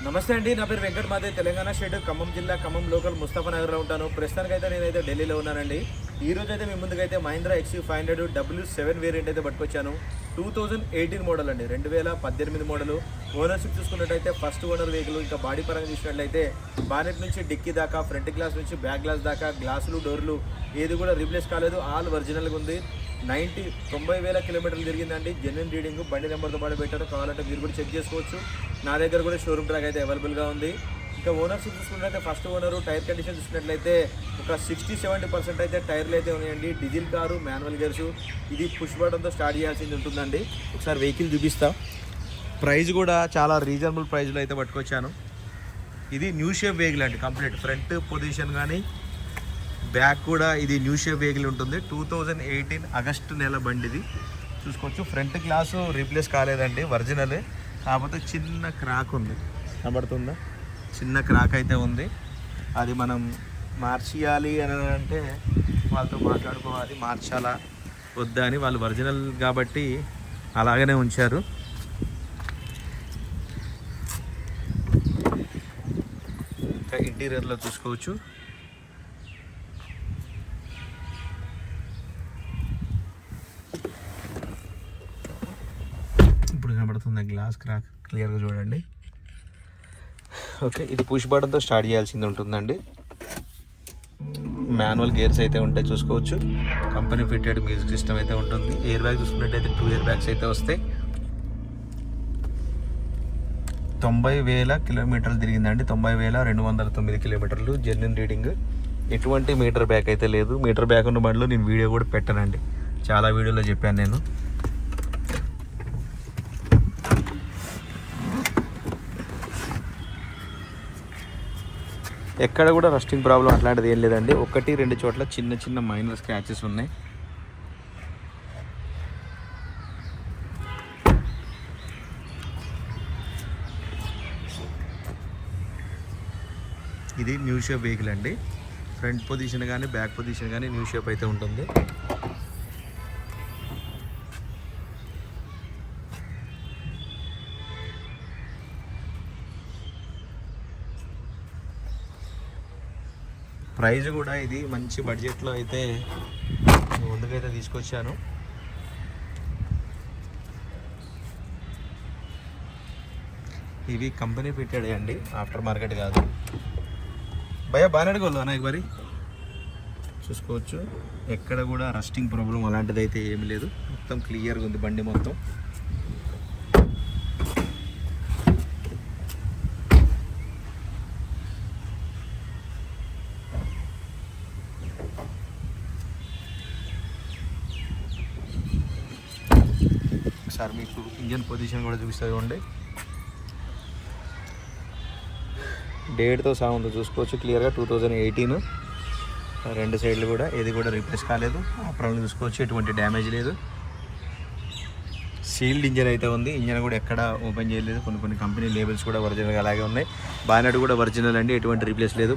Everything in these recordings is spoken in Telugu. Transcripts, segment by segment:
నమస్తే అండి, నా పేరు వెంకట్ మాదే. తెలంగాణ స్టేట్ ఖమ్మం జిల్లా ఖమ్మం లోకల్ ముస్తఫా నగర్లో ఉంటాను. ప్రస్తుతానికైతే నేనైతే ఢిల్లీలో ఉన్నానండి. ఈ రోజు అయితే మీ ముందుకైతే మహీంద్రా XUV500 W7 వేరియంట్ అయితే పట్టుకొచ్చాను. 2018 మోడల్ అండి, 2018 మోడలు. ఓనర్షిప్ చూసుకున్నట్టయితే ఫస్ట్ ఓనర్ వెహికల్. ఇంకా బాడీ పరంగా చూసినట్లయితే బానెట్ నుంచి డిక్కీ దాకా, ఫ్రంట్ గ్లాస్ నుంచి బ్యాక్ గ్లాస్ దాకా, గ్లాసులు డోర్లు ఏది కూడా రీప్లేస్ కాలేదు, ఆల్ ఒరిజినల్గా ఉంది. 90,000 కిలోమీటర్లు తిరిగిందండి. జెన్యున్ రీడింగ్, బండి నెంబర్తో పాటు పెట్టారు. కావాలంటే మీరు కూడా చెక్ చేసుకోవచ్చు. నా దగ్గర కూడా షోరూమ్ ట్రాక్ అయితే అవైలబుల్గా ఉంది. ఇంకా ఓనర్షిప్ చూసుకున్నట్లయితే ఫస్ట్ ఓనరు. టైర్ కండిషన్ చూసినట్లయితే ఒక 60-70% అయితే టైర్లు అయితే ఉన్నాయండి. Diesel car, manual gears. ఇది పుష్ బటన్తో స్టార్ట్ చేయాల్సింది ఉంటుందండి. ఒకసారి వెహికల్ చూపిస్తా. ప్రైస్ కూడా చాలా రీజనబుల్ ప్రైస్లో అయితే పట్టుకొచ్చాను. ఇది న్యూ షేప్ వెహికల్ అండి, కంప్లీట్ ఫ్రంట్ పొజిషన్ కానీ బ్యాక్ కూడా ఇది న్యూ షేప్ వెహికల్ ఉంటుంది. 2018 ఆగస్టు నెల బండి ఇది చూసుకోవచ్చు. ఫ్రంట్ గ్లాసు రీప్లేస్ కాలేదండి, ఒరిజినలే. కాకపోతే చిన్న క్రాక్ ఉంది, కనబడుతుందా? చిన్న క్రాక్ అయితే ఉంది. అది మనం మార్చేయాలి అని అంటే వాళ్ళతో మాట్లాడుకోవాలి, మార్చాలా వద్దా అని. వాళ్ళు ఒరిజినల్ కాబట్టి అలాగనే ఉంచారు. ఇంకా ఇంటీరియర్లో చూసుకోవచ్చు. ఇప్పుడు కనబడుతుంది గ్లాస్ క్రాక్, క్లియర్గా చూడండి. ఓకే, ఇది పుష్ బటన్తో స్టార్ట్ చేయాల్సింది ఉంటుందండి. మాన్యువల్ గేర్స్ అయితే ఉంటాయి, చూసుకోవచ్చు. కంపెనీ ఫిట్టెడ్ మ్యూజిక్ సిస్టమ్ అయితే ఉంటుంది. ఎయిర్ బ్యాగ్ చూసుకున్నట్టయితే 2 ఎయిర్ బ్యాగ్స్ అయితే వస్తాయి. 90,000 కిలోమీటర్లు తిరిగిందండి. 90,209 కిలోమీటర్లు జెన్యున్ రీడింగ్. ఎటువంటి మీటర్ బ్యాక్ అయితే లేదు. మీటర్ బ్యాక్ ఉన్న బండ్లు నేను వీడియో కూడా పెట్టానండి, చాలా వీడియోలో చెప్పాను నేను. ఎక్కడ కూడా రస్టింగ్ ప్రాబ్లం అట్లాంటిది ఏం లేదండి. 1-2 చోట్ల చిన్న చిన్న మైనర్ స్క్రాచెస్ ఉన్నాయి. ఇది న్యూ షేప్ వెహికల్ అండి. ఫ్రంట్ పొజిషన్ కానీ బ్యాక్ పొజిషన్ కానీ న్యూ షేప్ అయితే ఉంటుంది. ప్రైస్ కూడా ఇది మంచి బడ్జెట్లో అయితే ముందుకైతే తీసుకొచ్చాను. ఇవి కంపెనీ ఫిట్టెడ్ అండి, ఆఫ్టర్ మార్కెట్ కాదు. భయ్యా బాగా అడగలు నాకు మరి చూసుకోవచ్చు. ఎక్కడ కూడా రస్టింగ్ ప్రాబ్లం అలాంటిది అయితే ఏమి లేదు. మొత్తం క్లియర్గా ఉంది బండి మొత్తం. ఒకసారి మీకు ఇంజన్ పొజిషన్ కూడా చూపిస్తుంది చూడండి. డేట్తో సహా ఉందో చూసుకోవచ్చు క్లియర్గా. 2018. రెండు సైడ్లు కూడా ఏది కూడా రీప్లేస్ కాలేదు. అప్రాలు చూసుకోవచ్చు, ఎటువంటి డ్యామేజ్ లేదు. సీల్డ్ ఇంజన్ అయితే ఉంది. ఇంజన్ కూడా ఎక్కడ ఓపెన్ చేయలేదు. కొన్ని కంపెనీ లేబుల్స్ కూడా ఒరిజినల్గా అలాగే ఉన్నాయి. బానెట్ కూడా ఒరిజినల్ అండి, ఎటువంటి రీప్లేస్ లేదు.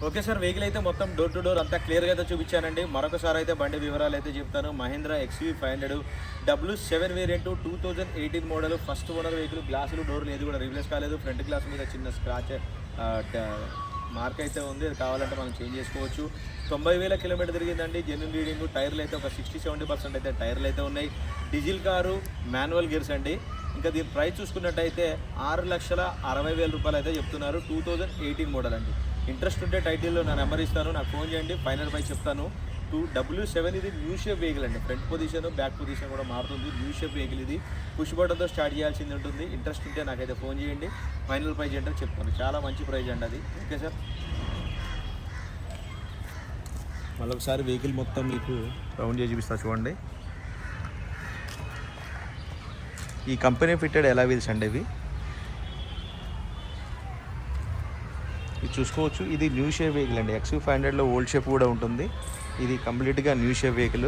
ఓకే సార్, వెహికల్ అయితే మొత్తం డోర్ టు డోర్ అంతా క్లియర్గా అయితే చూపించానండి. మరొకసారి అయితే బండి వివరాలు అయితే చెప్తాను. Mahindra XUV500 W7 variant, 2018 model, first owner vehicle. గ్లాసులు డోర్లు ఏది కూడా రీప్లేస్ కాలేదు. ఫ్రంట్ గ్లాస్ మీద చిన్న స్క్రాచ్ మార్క్ అయితే ఉంది, అది కావాలంటే మనం చేంజ్ చేసుకోవచ్చు. 90,000 కిలోమీటర్ తిరిగిందండి, జెన్యున్ రీడింగ్. టైర్లు అయితే ఒక 60-70% అయితే టైర్లు అయితే ఉన్నాయి. డీజిల్ కారు, మాన్యువల్ గేర్స్ అండి. ఇంకా దీని ప్రైస్ చూసుకున్నట్టయితే 6,60,000 రూపాయలు అయితే చెప్తున్నారు. 2018 మోడల్ అండి. ఇంట్రెస్ట్ ఉంటే టైటిల్లో నా నెంబర్ ఇస్తాను, నాకు ఫోన్ చేయండి, ఫైనల్ ప్రైస్ చెప్తాను. W7 ఇది న్యూ షేప్ వెహికల్ అండి. ఫ్రంట్ పొజిషన్ బ్యాక్ పొజిషన్ కూడా మారుతుంది. న్యూ షేప్ వెహికల్ ఇది. పుష్ బటన్తో స్టార్ట్ చేయాల్సింది ఉంటుంది. ఇంట్రెస్ట్ ఉంటే నాకైతే ఫోన్ చేయండి, ఫైనల్ ప్రైస్ ఏంటో చెప్తాను. చాలా మంచి ప్రైస్ అండి అది. ఓకే సార్, మళ్ళీ ఒకసారి వెహికల్ మొత్తం మీకు రౌండ్ చేసి చూపిస్తా చూడండి. ఈ కంపెనీ ఫిట్టెడ్ ఎలా వీల్స్ అండి ఇవి చూసుకోవచ్చు. ఇది న్యూ షేప్ వెహికల్ అండి. XUV500లో ఓల్డ్ షేప్ కూడా ఉంటుంది. ఇది కంప్లీట్గా new shape vehicle.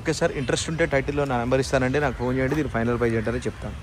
Okay sir, interest ఉంటే టైటిల్లో నా నెంబర్ ఇస్తానండి, నాకు ఫోన్ చేయండి, దీని ఫైనల్ ప్రైస్ ఏంటనే చెప్తాను.